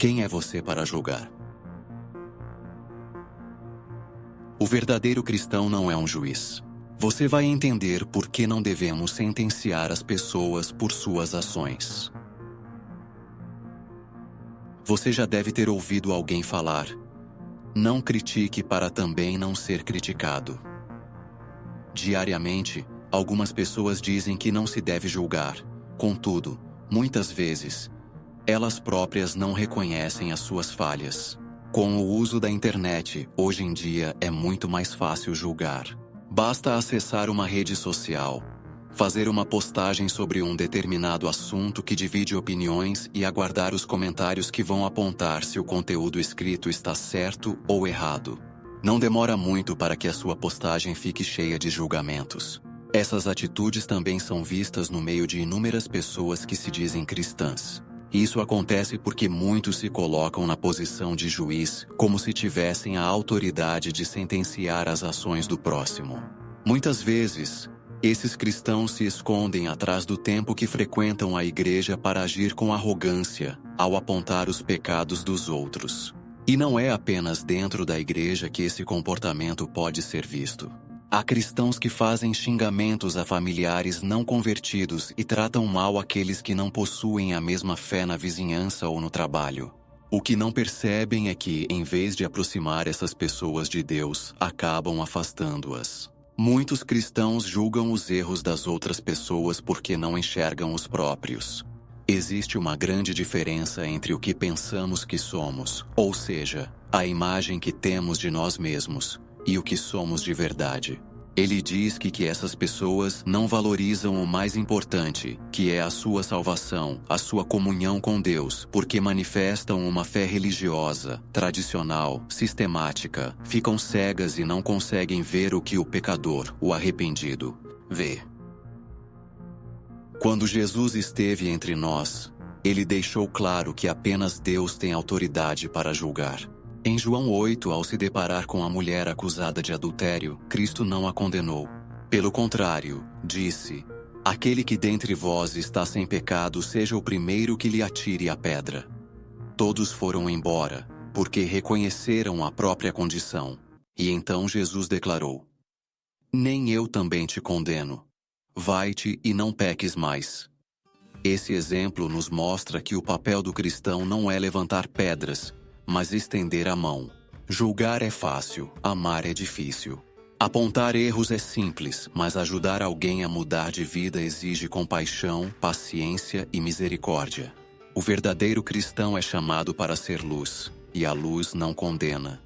Quem é você para julgar? O verdadeiro cristão não é um juiz. Você vai entender por que não devemos sentenciar as pessoas por suas ações. Você já deve ter ouvido alguém falar: não critique para também não ser criticado. Diariamente, algumas pessoas dizem que não se deve julgar. Contudo, muitas vezes, elas próprias não reconhecem as suas falhas. Com o uso da internet, hoje em dia é muito mais fácil julgar. Basta acessar uma rede social, fazer uma postagem sobre um determinado assunto que divide opiniões e aguardar os comentários que vão apontar se o conteúdo escrito está certo ou errado. Não demora muito para que a sua postagem fique cheia de julgamentos. Essas atitudes também são vistas no meio de inúmeras pessoas que se dizem cristãs. Isso acontece porque muitos se colocam na posição de juiz, como se tivessem a autoridade de sentenciar as ações do próximo. Muitas vezes, esses cristãos se escondem atrás do tempo que frequentam a igreja para agir com arrogância, ao apontar os pecados dos outros. E não é apenas dentro da igreja que esse comportamento pode ser visto. Há cristãos que fazem xingamentos a familiares não convertidos e tratam mal aqueles que não possuem a mesma fé na vizinhança ou no trabalho. O que não percebem é que, em vez de aproximar essas pessoas de Deus, acabam afastando-as. Muitos cristãos julgam os erros das outras pessoas porque não enxergam os próprios. Existe uma grande diferença entre o que pensamos que somos, ou seja, a imagem que temos de nós mesmos, e o que somos de verdade. Ele diz que essas pessoas não valorizam o mais importante, que é a sua salvação, a sua comunhão com Deus, porque manifestam uma fé religiosa, tradicional, sistemática, ficam cegas e não conseguem ver o que o pecador, o arrependido, vê. Quando Jesus esteve entre nós, ele deixou claro que apenas Deus tem autoridade para julgar. Em João 8, ao se deparar com a mulher acusada de adultério, Cristo não a condenou. Pelo contrário, disse: aquele que dentre vós está sem pecado, seja o primeiro que lhe atire a pedra. Todos foram embora, porque reconheceram a própria condição. E então Jesus declarou: nem eu também te condeno. Vai-te e não peques mais. Esse exemplo nos mostra que o papel do cristão não é levantar pedras, mas estender a mão. Julgar é fácil, amar é difícil. Apontar erros é simples, mas ajudar alguém a mudar de vida exige compaixão, paciência e misericórdia. O verdadeiro cristão é chamado para ser luz, e a luz não condena.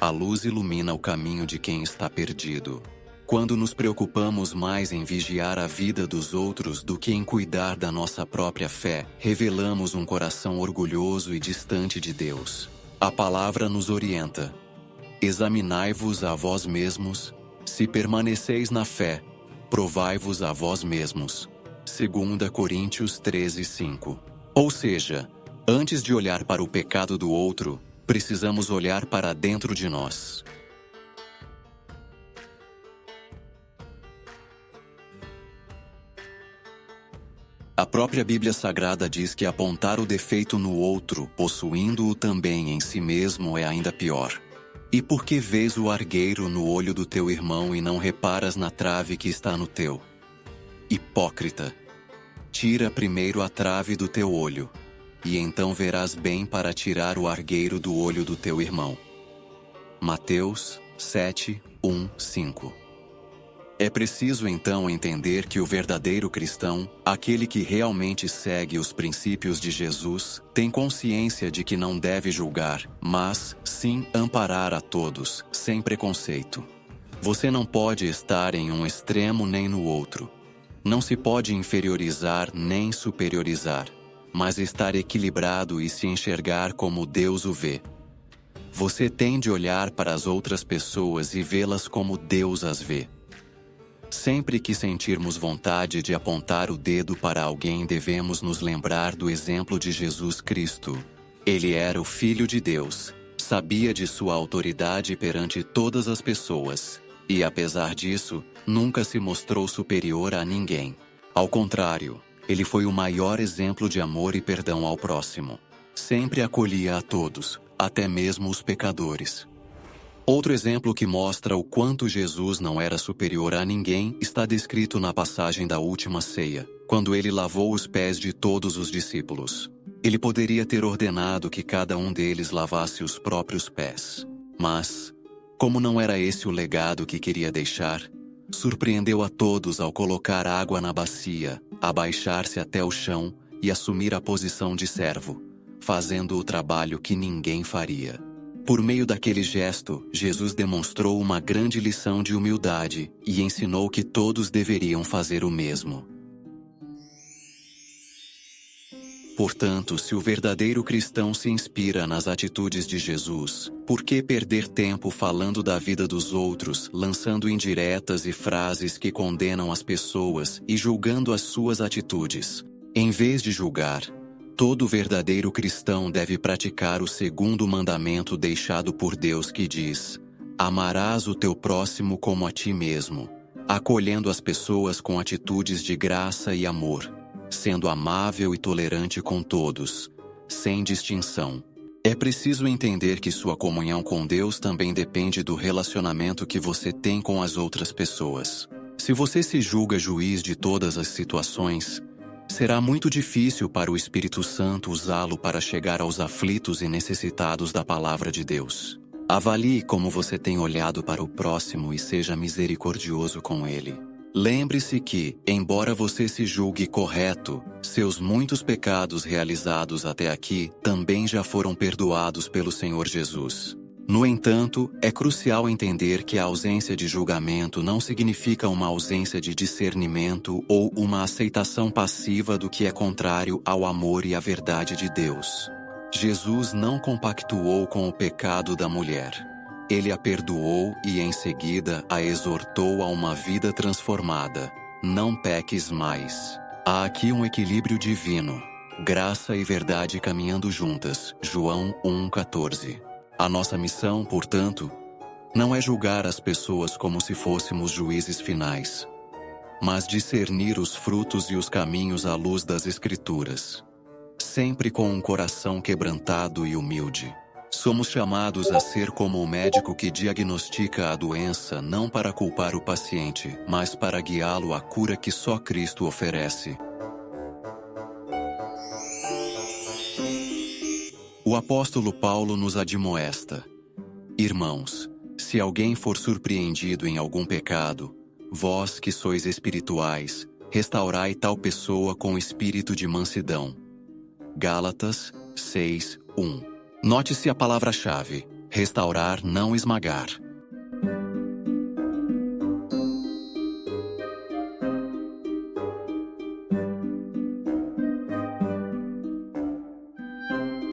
A luz ilumina o caminho de quem está perdido. Quando nos preocupamos mais em vigiar a vida dos outros do que em cuidar da nossa própria fé, revelamos um coração orgulhoso e distante de Deus. A palavra nos orienta: examinai-vos a vós mesmos, se permaneceis na fé, provai-vos a vós mesmos. 2 Coríntios 13:5. Ou seja, antes de olhar para o pecado do outro, precisamos olhar para dentro de nós. A própria Bíblia Sagrada diz que apontar o defeito no outro, possuindo-o também em si mesmo, é ainda pior. E por que vês o argueiro no olho do teu irmão e não reparas na trave que está no teu? Hipócrita! Tira primeiro a trave do teu olho, e então verás bem para tirar o argueiro do olho do teu irmão. Mateus 7:1-5. É preciso então entender que o verdadeiro cristão, aquele que realmente segue os princípios de Jesus, tem consciência de que não deve julgar, mas, sim, amparar a todos, sem preconceito. Você não pode estar em um extremo nem no outro. Não se pode inferiorizar nem superiorizar, mas estar equilibrado e se enxergar como Deus o vê. Você tem de olhar para as outras pessoas e vê-las como Deus as vê. Sempre que sentirmos vontade de apontar o dedo para alguém, devemos nos lembrar do exemplo de Jesus Cristo. Ele era o Filho de Deus, sabia de sua autoridade perante todas as pessoas, e apesar disso, nunca se mostrou superior a ninguém. Ao contrário, ele foi o maior exemplo de amor e perdão ao próximo. Sempre acolhia a todos, até mesmo os pecadores. Outro exemplo que mostra o quanto Jesus não era superior a ninguém está descrito na passagem da última ceia, quando ele lavou os pés de todos os discípulos. Ele poderia ter ordenado que cada um deles lavasse os próprios pés. Mas, como não era esse o legado que queria deixar, surpreendeu a todos ao colocar água na bacia, abaixar-se até o chão e assumir a posição de servo, fazendo o trabalho que ninguém faria. Por meio daquele gesto, Jesus demonstrou uma grande lição de humildade e ensinou que todos deveriam fazer o mesmo. Portanto, se o verdadeiro cristão se inspira nas atitudes de Jesus, por que perder tempo falando da vida dos outros, lançando indiretas e frases que condenam as pessoas e julgando as suas atitudes? Em vez de julgar, todo verdadeiro cristão deve praticar o segundo mandamento deixado por Deus que diz: amarás o teu próximo como a ti mesmo, acolhendo as pessoas com atitudes de graça e amor, sendo amável e tolerante com todos, sem distinção. É preciso entender que sua comunhão com Deus também depende do relacionamento que você tem com as outras pessoas. Se você se julga juiz de todas as situações, será muito difícil para o Espírito Santo usá-lo para chegar aos aflitos e necessitados da palavra de Deus. Avalie como você tem olhado para o próximo e seja misericordioso com ele. Lembre-se que, embora você se julgue correto, seus muitos pecados realizados até aqui também já foram perdoados pelo Senhor Jesus. No entanto, é crucial entender que a ausência de julgamento não significa uma ausência de discernimento ou uma aceitação passiva do que é contrário ao amor e à verdade de Deus. Jesus não compactuou com o pecado da mulher. Ele a perdoou e, em seguida, a exortou a uma vida transformada. Não peques mais. Há aqui um equilíbrio divino. Graça e verdade caminhando juntas. João 1,14. A nossa missão, portanto, não é julgar as pessoas como se fôssemos juízes finais, mas discernir os frutos e os caminhos à luz das Escrituras, sempre com um coração quebrantado e humilde. Somos chamados a ser como o médico que diagnostica a doença não para culpar o paciente, mas para guiá-lo à cura que só Cristo oferece. O apóstolo Paulo nos admoesta: irmãos, se alguém for surpreendido em algum pecado, vós que sois espirituais, restaurai tal pessoa com espírito de mansidão. Gálatas 6:1. Note-se a palavra-chave: restaurar, não esmagar.